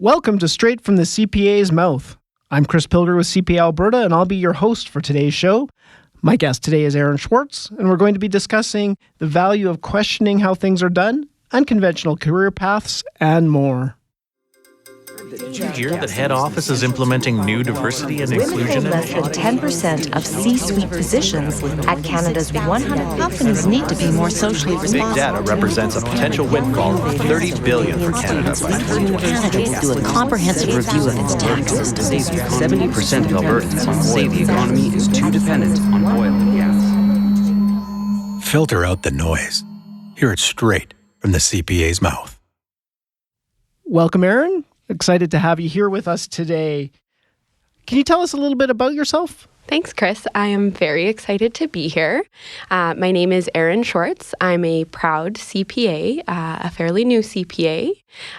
Welcome to Straight from the CPA's Mouth. I'm Chris Pilger with CPA Alberta, and I'll be your host for today's show. My guest today is Erin Schwartz, and we're going to be discussing the value of questioning how things are done, unconventional career paths, and more. Did you hear that head office is implementing new diversity and inclusion Less than 10% of C-suite positions at Canada's 100 companies need to be more socially responsible. Big data represents a potential windfall of $30 billion for Canada. Canada will do a comprehensive review of its tax system. 70% of Albertans say the economy is too dependent on oil and gas. Filter out the noise. Hear it straight from the CPA's mouth. Welcome, Erin. Excited to have you here with us today. Can you tell us a little bit about yourself? Thanks, Chris. I am very excited to be here. My name is Erin Schwartz. I'm a proud CPA, a fairly new CPA,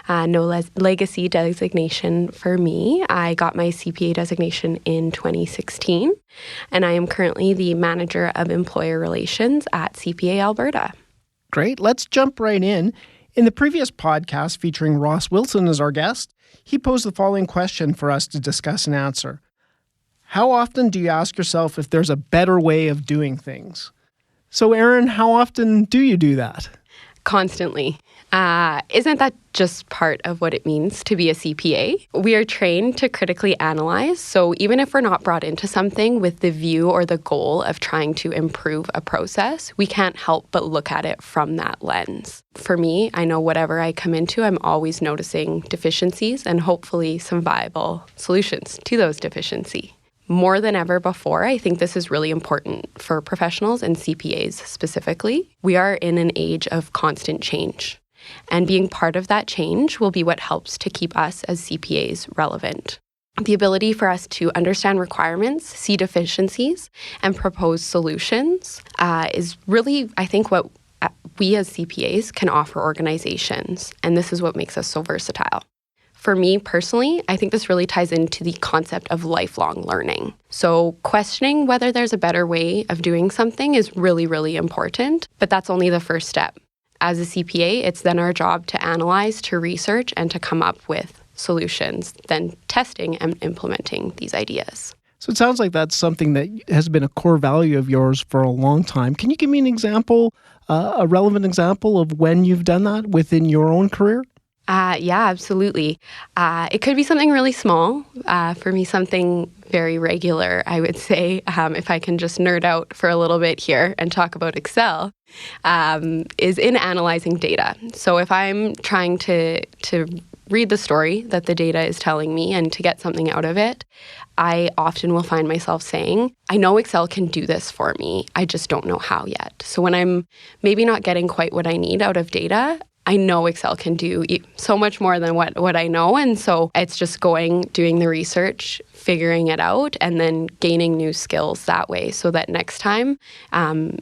no legacy designation for me. I got my CPA designation in 2016, and I am currently the Manager of Employer Relations at CPA Alberta. Great. Let's jump right in. In the previous podcast featuring Ross Wilson as our guest, he posed the following question for us to discuss and answer. How often do you ask yourself if there's a better way of doing things? So, Erin, how often do you do that? Constantly. Isn't that just part of what it means to be a CPA? We are trained to critically analyze, so even if we're not brought into something with the view or the goal of trying to improve a process, we can't help but look at it from that lens. For me, I know whatever I come into, I'm always noticing deficiencies and hopefully some viable solutions to those deficiencies. More than ever before, I think this is really important for professionals and CPAs specifically. We are in an age of constant change, and being part of that change will be what helps to keep us as CPAs relevant. The ability for us to understand requirements, see deficiencies, and propose solutions is really, I think, what we as CPAs can offer organizations, and this is what makes us so versatile. For me personally, I think this really ties into the concept of lifelong learning. So questioning whether there's a better way of doing something is really, really important, but that's only the first step. As a CPA, it's then our job to analyze, to research, and to come up with solutions, then testing and implementing these ideas. So it sounds like that's something that has been a core value of yours for a long time. Can you give me an example, a relevant example of when you've done that within your own career? Yeah, absolutely. It could be something really small. For me, something very regular, I would say, if I can just nerd out for a little bit here and talk about Excel, is in analyzing data. So if I'm trying to read the story that the data is telling me and to get something out of it, I often will find myself saying, I know Excel can do this for me. I just don't know how yet. So when I'm maybe not getting quite what I need out of data, I know Excel can do so much more than what I know. And so it's just doing the research, figuring it out, and then gaining new skills that way so that next time,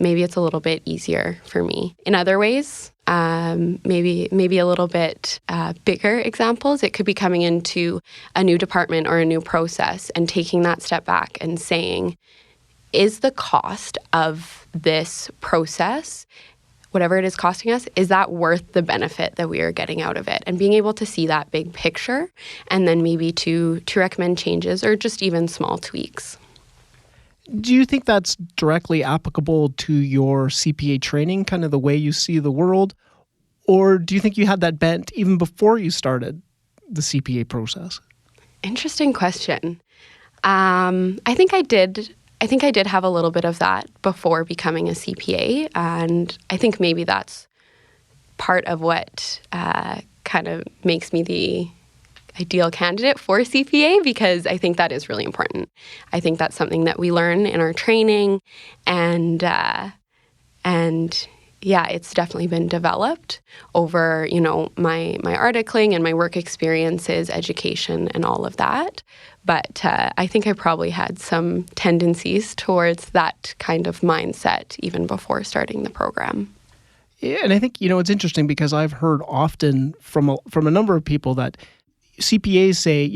maybe it's a little bit easier for me. In other ways, maybe a little bit bigger examples, it could be coming into a new department or a new process and taking that step back and saying, is the cost of this process, whatever it is costing us, is that worth the benefit that we are getting out of it? And being able to see that big picture and then maybe to recommend changes or just even small tweaks. Do you think that's directly applicable to your CPA training, kind of the way you see the world? Or do you think you had that bent even before you started the CPA process? Interesting question. I think I did have a little bit of that before becoming a CPA, and I think maybe that's part of what kind of makes me the ideal candidate for CPA, because I think that is really important. I think that's something that we learn in our training, and yeah, it's definitely been developed over, my articling and my work experiences, education, and all of that. But I think I probably had some tendencies towards that kind of mindset even before starting the program. Yeah, and I think, it's interesting because I've heard often from a number of people that CPAs say,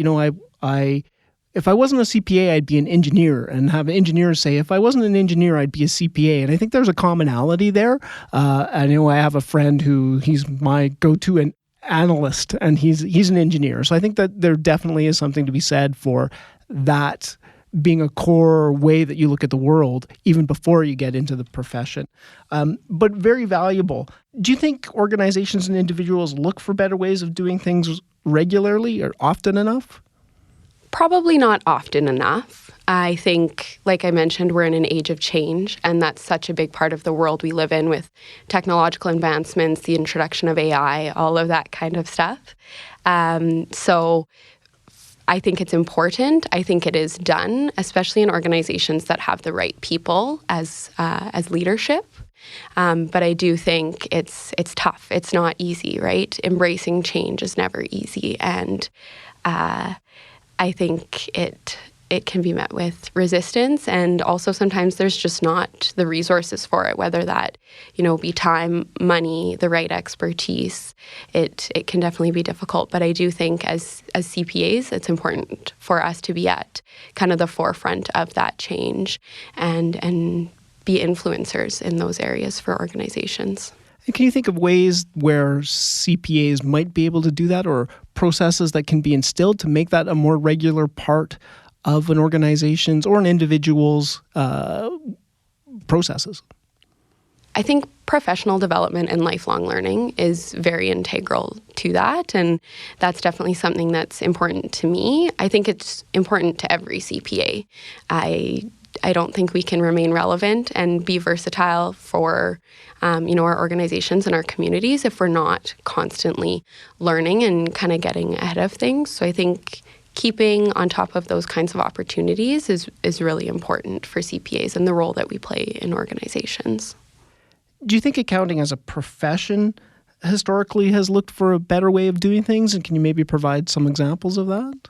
if I wasn't a CPA, I'd be an engineer, and have engineers say, if I wasn't an engineer, I'd be a CPA. And I think there's a commonality there. I know I have a friend he's my go-to analyst, and he's an engineer. So I think that there definitely is something to be said for that being a core way that you look at the world even before you get into the profession. But very valuable. Do you think organizations and individuals look for better ways of doing things regularly or often enough? Probably not often enough. I think, like I mentioned, we're in an age of change, and that's such a big part of the world we live in with technological advancements, the introduction of AI, all of that kind of stuff. So I think it's important. I think it is done, especially in organizations that have the right people as leadership. But I do think it's tough. It's not easy, right? Embracing change is never easy, and I think it can be met with resistance, and also sometimes there's just not the resources for it, whether that, be time, money, the right expertise. It can definitely be difficult, but I do think as CPAs, it's important for us to be at kind of the forefront of that change and be influencers in those areas for organizations. And can you think of ways where CPAs might be able to do that, or processes that can be instilled to make that a more regular part of an organization's or an individual's processes? I think professional development and lifelong learning is very integral to that, and that's definitely something that's important to me. I think it's important to every CPA. I don't think we can remain relevant and be versatile for our organizations and our communities if we're not constantly learning and kind of getting ahead of things. So I think keeping on top of those kinds of opportunities is really important for CPAs and the role that we play in organizations. Do you think accounting as a profession historically has looked for a better way of doing things? And can you maybe provide some examples of that?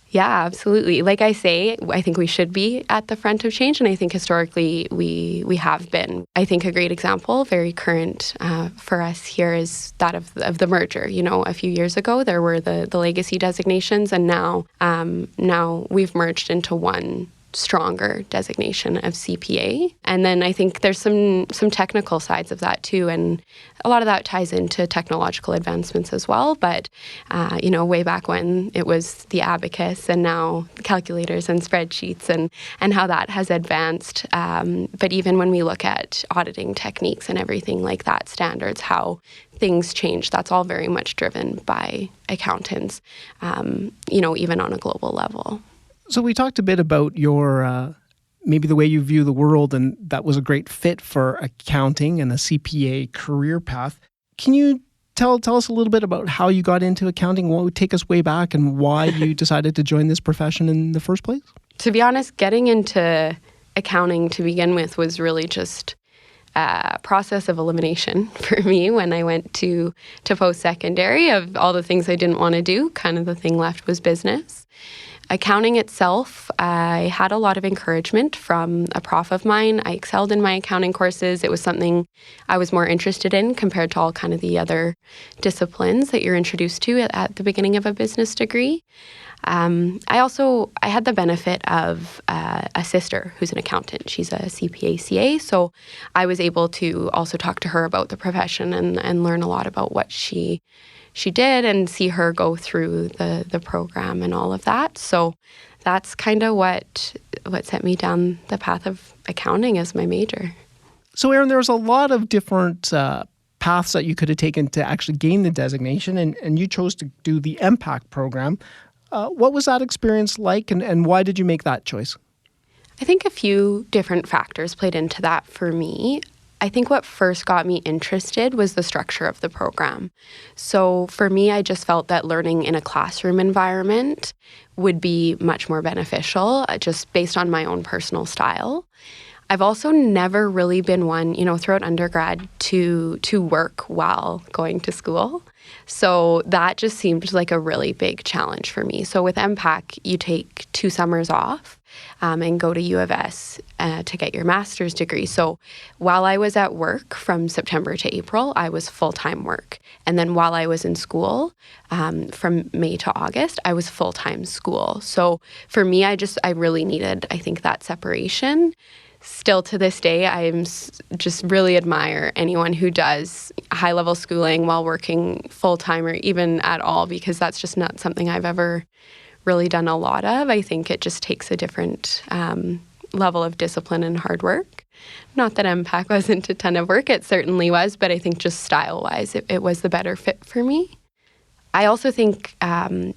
Yeah, absolutely. Like I say, I think we should be at the front of change, and I think historically we have been. I think a great example, very current for us here, is that of the merger. A few years ago there were the legacy designations, and now we've merged into one stronger designation of CPA. And then I think there's some technical sides of that too, and a lot of that ties into technological advancements as well. But way back when it was the abacus, and now calculators and spreadsheets, and how that has advanced. But even when we look at auditing techniques and everything like that, standards, how things change, that's all very much driven by accountants, even on a global level. So we talked a bit about your maybe the way you view the world, and that was a great fit for accounting and a CPA career path. Can you tell us a little bit about how you got into accounting, what would take us way back, and why you decided to join this profession in the first place? To be honest, getting into accounting to begin with was really just a process of elimination for me when I went to post-secondary. Of all the things I didn't want to do, kind of the thing left was business. Accounting itself, I had a lot of encouragement from a prof of mine. I excelled in my accounting courses. It was something I was more interested in compared to all kind of the other disciplines that you're introduced to at the beginning of a business degree. I had the benefit of a sister who's an accountant. She's a CPA CA, so I was able to also talk to her about the profession and learn a lot about what she did and see her go through the program and all of that. So that's kind of what set me down the path of accounting as my major. So Erin, there's a lot of different paths that you could have taken to actually gain the designation, and you chose to do the MPAcc program. What was that experience like, and why did you make that choice? I think a few different factors played into that for me. I think what first got me interested was the structure of the program. So for me, I just felt that learning in a classroom environment would be much more beneficial, just based on my own personal style. I've also never really been one, throughout undergrad to work while going to school. So that just seemed like a really big challenge for me. So with MPAcc, you take 2 summers off and go to U of S to get your master's degree. So while I was at work from September to April, I was full-time work. And then while I was in school, from May to August, I was full-time school. So for me, I really needed, I think, that separation. still to this day, just really admire anyone who does high-level schooling while working full-time or even at all, because that's just not something I've ever really done a lot of. I think it just takes a different level of discipline and hard work. Not that MPAcc wasn't a ton of work, it certainly was, but I think just style-wise, it was the better fit for me. I also think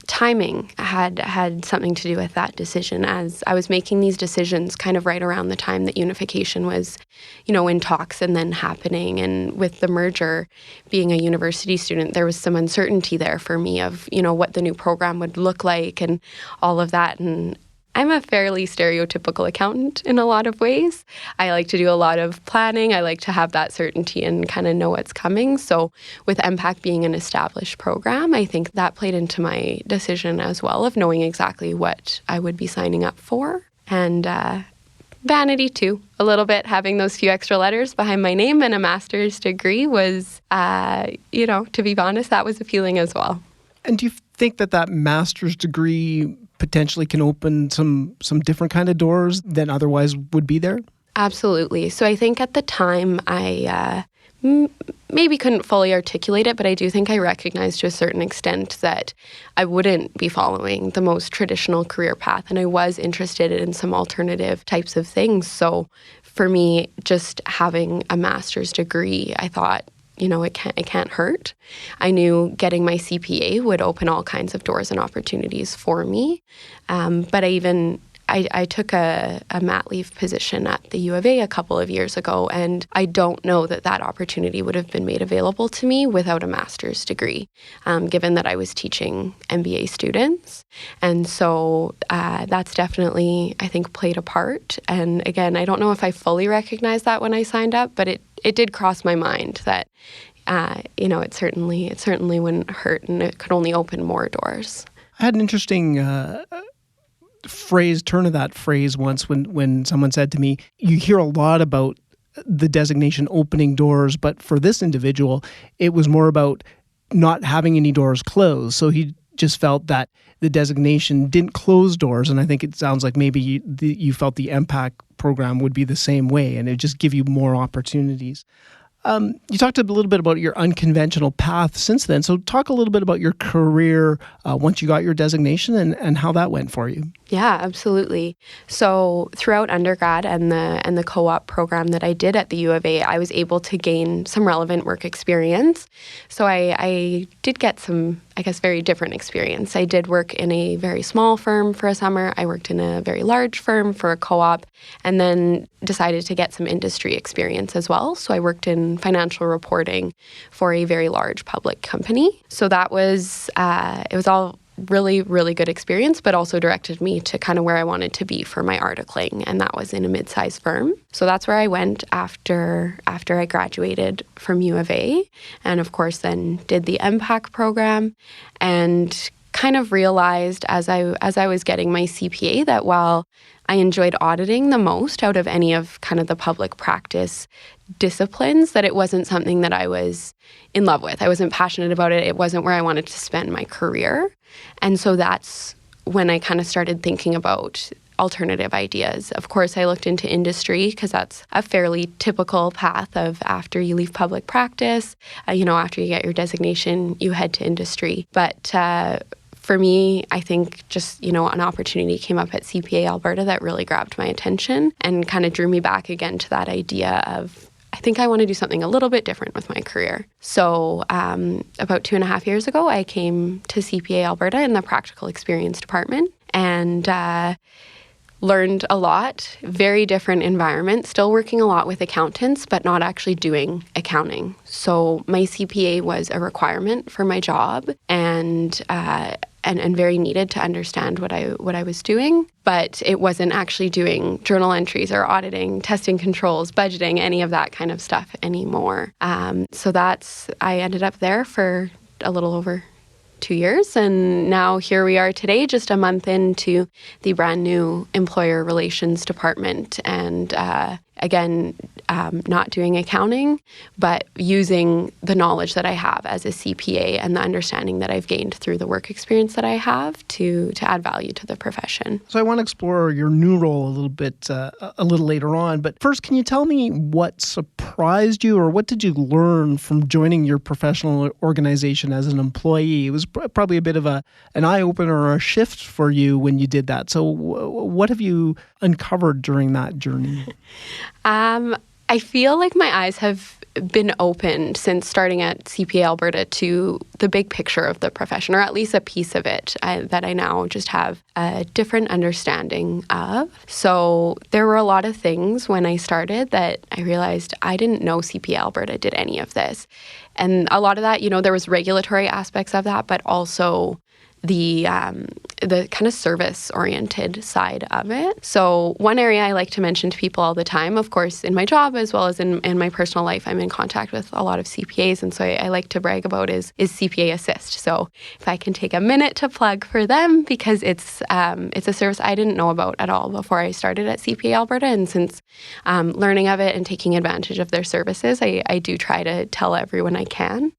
timing had something to do with that decision, as I was making these decisions kind of right around the time that unification was, in talks and then happening. And with the merger, being a university student, there was some uncertainty there for me of, what the new program would look like and all of that. And I'm a fairly stereotypical accountant in a lot of ways. I like to do a lot of planning. I like to have that certainty and kind of know what's coming. So with MPAcc being an established program, I think that played into my decision as well of knowing exactly what I would be signing up for. And vanity too, a little bit, having those few extra letters behind my name and a master's degree was, to be honest, that was appealing as well. And do you think that master's degree potentially can open some different kind of doors than otherwise would be there? Absolutely. So I think at the time I maybe couldn't fully articulate it, but I do think I recognized to a certain extent that I wouldn't be following the most traditional career path, and I was interested in some alternative types of things. So for me, just having a master's degree, I thought, it can't hurt. I knew getting my CPA would open all kinds of doors and opportunities for me. But I took a mat leave position at the U of A a couple of years ago, and I don't know that opportunity would have been made available to me without a master's degree, given that I was teaching MBA students. And so that's definitely, I think, played a part. And again, I don't know if I fully recognized that when I signed up, but it did cross my mind that, it certainly wouldn't hurt, and it could only open more doors. I had an interesting turn of that phrase once when someone said to me, you hear a lot about the designation opening doors, but for this individual, it was more about not having any doors closed. So he just felt that the designation didn't close doors, and I think it sounds like maybe you felt the MPAcc program would be the same way, and it just give you more opportunities. You talked a little bit about your unconventional path since then. So talk a little bit about your career once you got your designation and how that went for you. Yeah, absolutely. So throughout undergrad and the co-op program that I did at the U of A, I was able to gain some relevant work experience. So I did get some, very different experience. I did work in a very small firm for a summer. I worked in a very large firm for a co-op, and then decided to get some industry experience as well. So I worked in financial reporting for a very large public company. So that was, it was all really, really good experience, but also directed me to kind of where I wanted to be for my articling, and that was in a mid-sized firm. So that's where I went after I graduated from U of A, and of course then did the MPAcc program, and kind of realized as I was getting my CPA that while I enjoyed auditing the most out of any of kind of the public practice disciplines, that it wasn't something that I was in love with. I wasn't passionate about it. It wasn't where I wanted to spend my career. And so that's when I kind of started thinking about alternative ideas. Of course, I looked into industry because that's a fairly typical path of after you leave public practice, after you get your designation, you head to industry. But for me, I think just, an opportunity came up at CPA Alberta that really grabbed my attention and kind of drew me back again to that idea of, I think I want to do something a little bit different with my career. So about 2.5 years ago, I came to CPA Alberta in the practical experience department and learned a lot, very different environment, still working a lot with accountants, but not actually doing accounting. So my CPA was a requirement for my job and very needed to understand what I was doing, but it wasn't actually doing journal entries or auditing, testing controls, budgeting, any of that kind of stuff anymore. So I ended up there for a little over 2 years, and now here we are today, just a month into the brand new employer relations department, and again, not doing accounting, but using the knowledge that I have as a CPA and the understanding that I've gained through the work experience that I have to add value to the profession. So I want to explore your new role a little bit a little later on. But first, can you tell me what surprised you, or what did you learn from joining your professional organization as an employee? It was probably a bit of an eye-opener or a shift for you when you did that. So what have you uncovered during that journey? I feel like my eyes have been opened since starting at CPA Alberta to the big picture of the profession, or at least a piece of it that I now just have a different understanding of. So there were a lot of things when I started that I realized I didn't know CPA Alberta did any of this. And a lot of that, there was regulatory aspects of that, but also the kind of service-oriented side of it. So one area I like to mention to people all the time, of course, in my job as well as in my personal life, I'm in contact with a lot of CPAs, and so I like to brag about is CPA Assist. So if I can take a minute to plug for them, because it's a service I didn't know about at all before I started at CPA Alberta, and since learning of it and taking advantage of their services, I do try to tell everyone I can.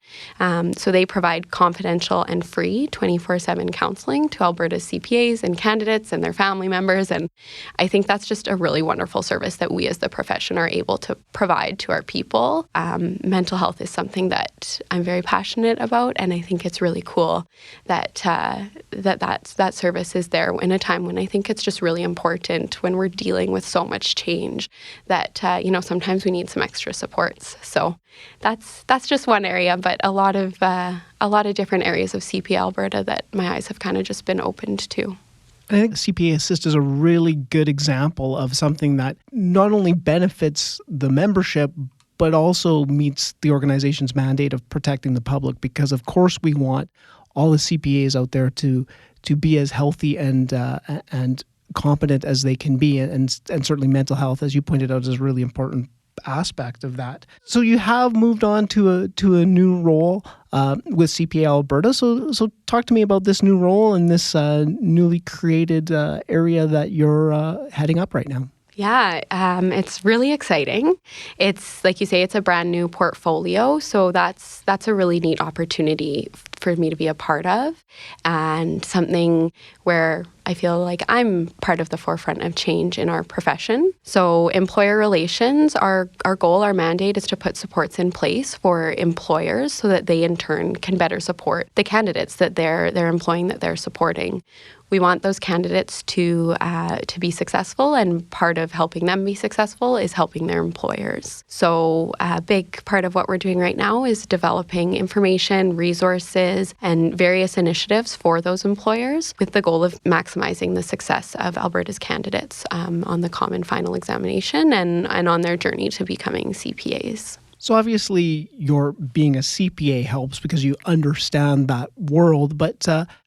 So they provide confidential and free 24/7 counseling to Alberta's CPAs and candidates and their family members. And I think that's just a really wonderful service that we as the profession are able to provide to our people. Mental health is something that I'm very passionate about, and I think it's really cool that that service is there in a time when I think it's just really important when we're dealing with so much change that sometimes we need some extra supports. So that's just one area, but a lot of different areas of CPA Alberta that my eyes have kind of just been opened to. I think CPA Assist is a really good example of something that not only benefits the membership, but also meets the organization's mandate of protecting the public, because of course we want all the CPAs out there to be as healthy and competent as they can be, and certainly mental health, as you pointed out, is a really important aspect of that. So you have moved on to a new role with CPA Alberta. So talk to me about this new role and this newly created area that you're heading up right now. Yeah, it's really exciting. It's, like you say, it's a brand new portfolio. So that's a really neat opportunity for me to be a part of, and something where I feel like I'm part of the forefront of change in our profession. So employer relations, our goal, our mandate is to put supports in place for employers so that they in turn can better support the candidates that they're employing, that they're supporting. We want those candidates to be successful, and part of helping them be successful is helping their employers. So a big part of what we're doing right now is developing information, resources, and various initiatives for those employers with the goal of maximizing the success of Alberta's candidates on the common final examination and on their journey to becoming CPAs. So obviously your being a CPA helps because you understand that world, but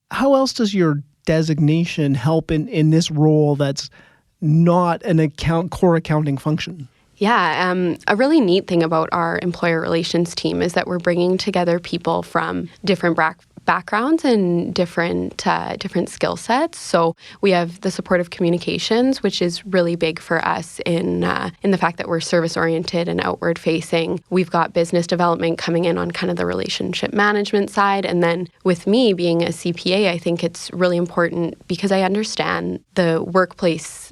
how else does your designation help in this role that's not an core accounting function? Yeah, a really neat thing about our employer relations team is that we're bringing together people from different backgrounds and different skill sets. So we have the support of communications, which is really big for us in the fact that we're service-oriented and outward-facing. We've got business development coming in on kind of the relationship management side. And then with me being a CPA, I think it's really important because I understand the workplaces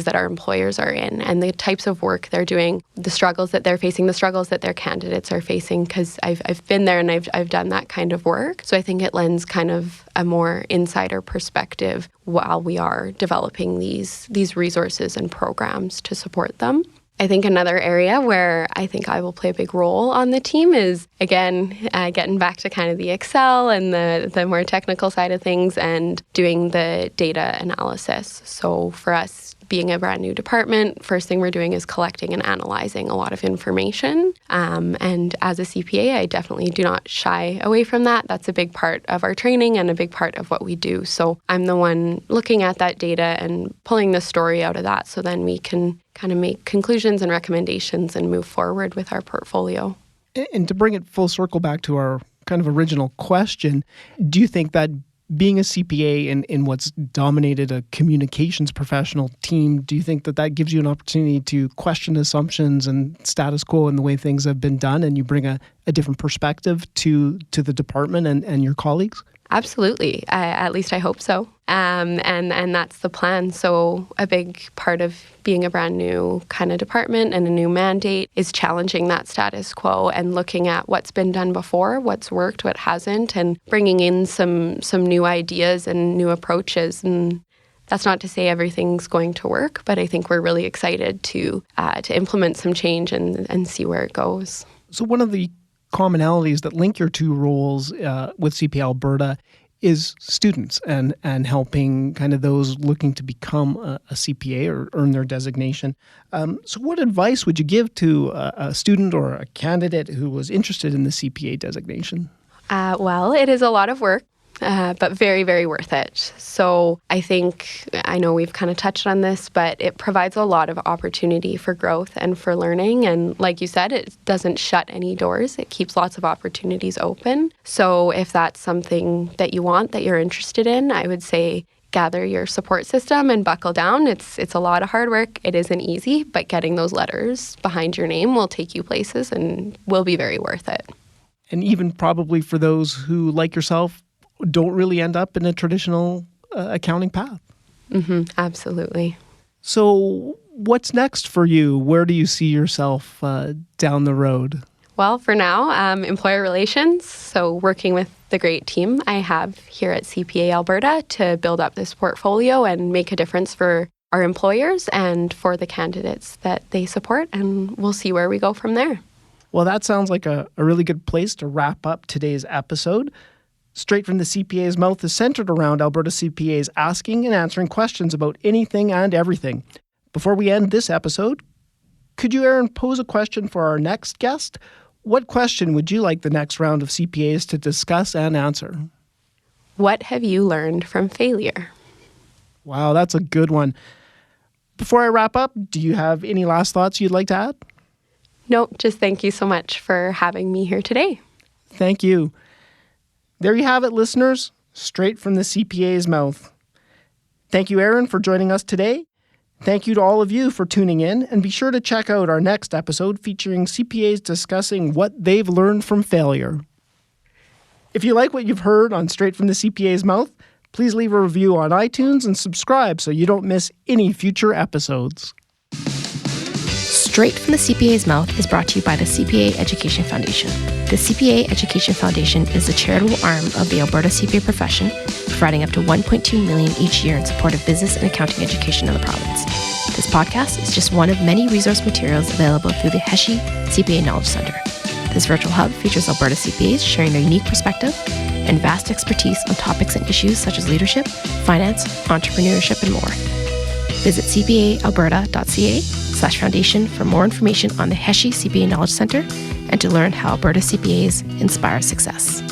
that our employers are in and the types of work they're doing, the struggles that they're facing, the struggles that their candidates are facing, because I've been there and I've done that kind of work. So I think it lends kind of a more insider perspective while we are developing these resources and programs to support them. I think another area where I think I will play a big role on the team is, again, getting back to kind of the Excel and the more technical side of things and doing the data analysis. So for us, being a brand new department, first thing we're doing is collecting and analyzing a lot of information. And as a CPA, I definitely do not shy away from that. That's a big part of our training and a big part of what we do. So I'm the one looking at that data and pulling the story out of that, so then we can kind of make conclusions and recommendations and move forward with our portfolio. And to bring it full circle back to our kind of original question, do you think that being a CPA in what's dominated a communications professional team, do you think that gives you an opportunity to question assumptions and status quo and the way things have been done, and you bring a different perspective to the department and your colleagues? Absolutely. At least I hope so. And that's the plan. So a big part of being a brand new kind of department and a new mandate is challenging that status quo and looking at what's been done before, what's worked, what hasn't, and bringing in some new ideas and new approaches. And that's not to say everything's going to work, but I think we're really excited to implement some change and see where it goes. So one of the commonalities that link your two roles with CPA Alberta is students and helping kind of those looking to become a CPA or earn their designation. So what advice would you give to a student or a candidate who was interested in the CPA designation? Well, it is a lot of work. But very, very worth it. So I know we've kind of touched on this, but it provides a lot of opportunity for growth and for learning. And like you said, it doesn't shut any doors. It keeps lots of opportunities open. So if that's something that you want, that you're interested in, I would say gather your support system and buckle down. It's a lot of hard work. It isn't easy, but getting those letters behind your name will take you places and will be very worth it. And even probably for those who, like yourself, don't really end up in a traditional accounting path. Mm-hmm, absolutely. So what's next for you? Where do you see yourself down the road? Well, for now, employer relations. So working with the great team I have here at CPA Alberta to build up this portfolio and make a difference for our employers and for the candidates that they support. And we'll see where we go from there. Well, that sounds like a really good place to wrap up today's episode. Straight from the CPA's Mouth is centered around Alberta CPAs asking and answering questions about anything and everything. Before we end this episode, could you, Erin, pose a question for our next guest? What question would you like the next round of CPAs to discuss and answer? What have you learned from failure? Wow, that's a good one. Before I wrap up, do you have any last thoughts you'd like to add? Nope, just thank you so much for having me here today. Thank you. There you have it, listeners, straight from the CPA's mouth. Thank you, Erin, for joining us today. Thank you to all of you for tuning in, and be sure to check out our next episode featuring CPAs discussing what they've learned from failure. If you like what you've heard on Straight from the CPA's Mouth, please leave a review on iTunes and subscribe so you don't miss any future episodes. Straight from the CPA's Mouth is brought to you by the CPA Education Foundation. The CPA Education Foundation is the charitable arm of the Alberta CPA profession, providing up to $1.2 million each year in support of business and accounting education in the province. This podcast is just one of many resource materials available through the HESHI CPA Knowledge Centre. This virtual hub features Alberta CPAs sharing their unique perspective and vast expertise on topics and issues such as leadership, finance, entrepreneurship, and more. Visit cpaalberta.ca/foundation for more information on the HESHI CPA Knowledge Centre and to learn how Alberta CPAs inspire success.